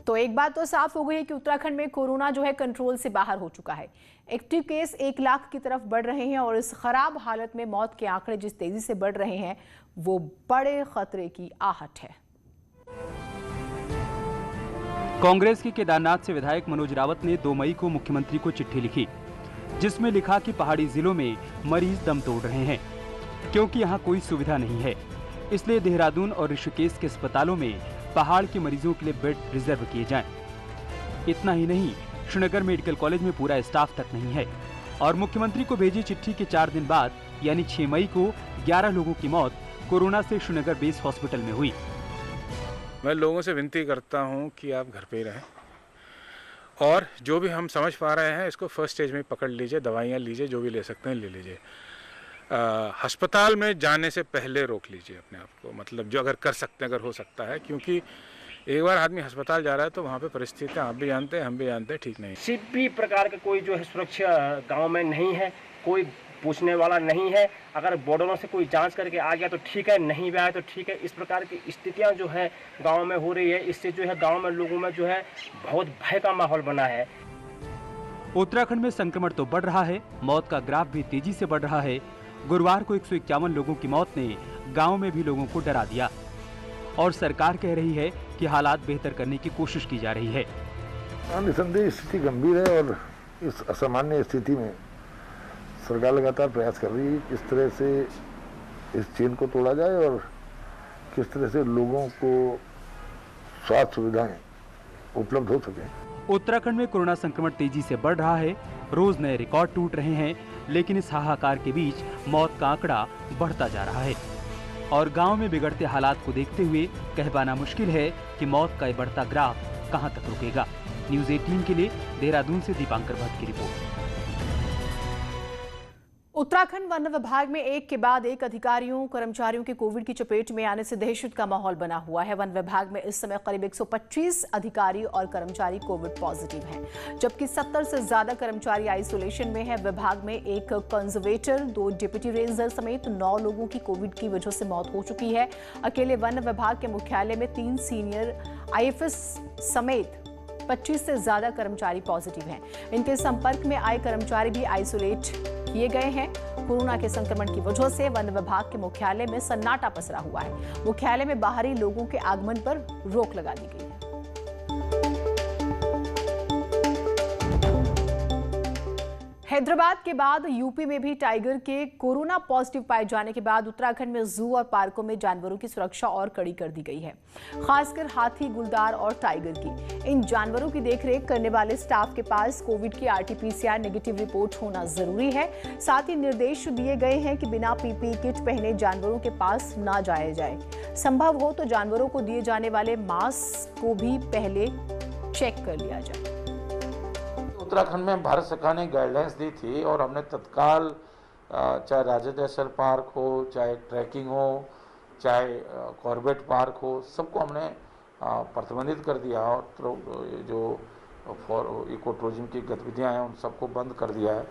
तो एक बात तो साफ हो गई है कि उत्तराखंड में कोरोना जो है कंट्रोल से बाहर हो चुका है। एक्टिव केस 1 लाख की तरफ बढ़ रहे हैं और इस खराब हालत में मौत के आंकड़े जिस तेजी से बढ़ रहे हैं वो बड़े खतरे की आहट है। कांग्रेस के केदारनाथ से विधायक मनोज रावत ने 2 मई को मुख्यमंत्री को चिट्ठी लिखी, जिसमें लिखा कि पहाड़ी जिलों में मरीज दम तोड़ रहे हैं क्योंकि यहाँ कोई सुविधा नहीं है, इसलिए देहरादून और ऋषिकेश के अस्पतालों में पहाड़ के मरीजों के लिए बेड रिजर्व किए जाएं। इतना ही नहीं, श्रीनगर मेडिकल कॉलेज में पूरा स्टाफ तक नहीं है और मुख्यमंत्री को भेजी चिट्ठी के 4 दिन बाद यानी 6 मई को 11 लोगों की मौत कोरोना से श्रीनगर बेस हॉस्पिटल में हुई। मैं लोगों से विनती करता हूं कि आप घर पे ही रहें और जो भी हम समझ पा रहे हैं इसको फर्स्ट स्टेज में पकड़ लीजिए, दवाइयाँ लीजिए, जो भी ले सकते हैं ले लीजिए। अस्पताल में जाने से पहले रोक लीजिए अपने आप को, मतलब जो अगर कर सकते हैं, अगर हो सकता है, क्योंकि एक बार आदमी अस्पताल जा रहा है तो वहाँ पे परिस्थितियाँ आप भी जानते हैं, हम भी जानते हैं, ठीक नहीं। किसी भी प्रकार का कोई जो है सुरक्षा गांव में नहीं है, कोई पूछने वाला नहीं है। अगर बॉर्डरों से कोई जांच करके आ गया तो ठीक है, नहीं भी आया तो ठीक है। इस प्रकार की स्थितियां जो है गांव में हो रही है, इससे जो है गांव में लोगों में जो है बहुत भय का माहौल बना है। उत्तराखंड में संक्रमण तो बढ़ रहा है, मौत का ग्राफ भी तेजी से बढ़ रहा है। गुरुवार को 151 लोगों की मौत ने गांव में भी लोगों को डरा दिया और सरकार कह रही है कि हालात बेहतर करने की कोशिश की जा रही है। निसंदेह स्थिति गंभीर है और इस असामान्य स्थिति में सरकार लगातार प्रयास कर रही है किस तरह से इस चेन को तोड़ा जाए और किस तरह से लोगों को स्वास्थ्य सुविधाएं उपलब्ध हो सके। उत्तराखंड में कोरोना संक्रमण तेजी से बढ़ रहा है, रोज नए रिकॉर्ड टूट रहे हैं, लेकिन इस हाहाकार के बीच मौत का आंकड़ा बढ़ता जा रहा है और गांव में बिगड़ते हालात को देखते हुए कह पाना मुश्किल है कि मौत का ये बढ़ता ग्राफ कहां तक रुकेगा। न्यूज़ 18 के लिए देहरादून से दीपांकर भट्ट की रिपोर्ट। उत्तराखंड वन विभाग में एक के बाद एक अधिकारियों कर्मचारियों के कोविड की चपेट में आने से दहशत का माहौल बना हुआ है। वन विभाग में इस समय करीब 125 अधिकारी और कर्मचारी कोविड पॉजिटिव हैं, जबकि 70 से ज्यादा कर्मचारी आइसोलेशन में हैं। विभाग में एक कंजर्वेटर, 2 डिप्टी रेंजर समेत 9 लोगों की कोविड की वजह से मौत हो चुकी है। अकेले वन विभाग के मुख्यालय में 3 सीनियर आईएफएस समेत 25 से ज्यादा कर्मचारी पॉजिटिव हैं। इनके संपर्क में आए कर्मचारी भी आइसोलेट किए गए हैं। कोरोना के संक्रमण की वजह से वन विभाग के मुख्यालय में सन्नाटा पसरा हुआ है। मुख्यालय में बाहरी लोगों के आगमन पर रोक लगा दी गई है। हैदराबाद के बाद यूपी में भी टाइगर के कोरोना पॉजिटिव पाए जाने के बाद उत्तराखंड में जू और पार्कों में जानवरों की सुरक्षा और कड़ी कर दी गई है, खासकर हाथी, गुलदार और टाइगर की। इन जानवरों की देखरेख करने वाले स्टाफ के पास कोविड की आरटी-पीसीआर नेगेटिव रिपोर्ट होना जरूरी है। साथ ही निर्देश दिए गए हैं कि बिना पीपीई किट पहने जानवरों के पास ना जाया जाए। संभव हो तो जानवरों को दिए जाने वाले मास्क को भी पहले चेक कर लिया जाए। उत्तराखंड में भारत सरकार ने गाइडलाइंस दी थी और हमने तत्काल चाहे राजा देसल पार्क हो, चाहे ट्रैकिंग हो, चाहे कॉर्बेट पार्क हो, सबको हमने प्रतिबंधित कर दिया और जो इको टूरिज्म की गतिविधियां हैं उन सबको बंद कर दिया है।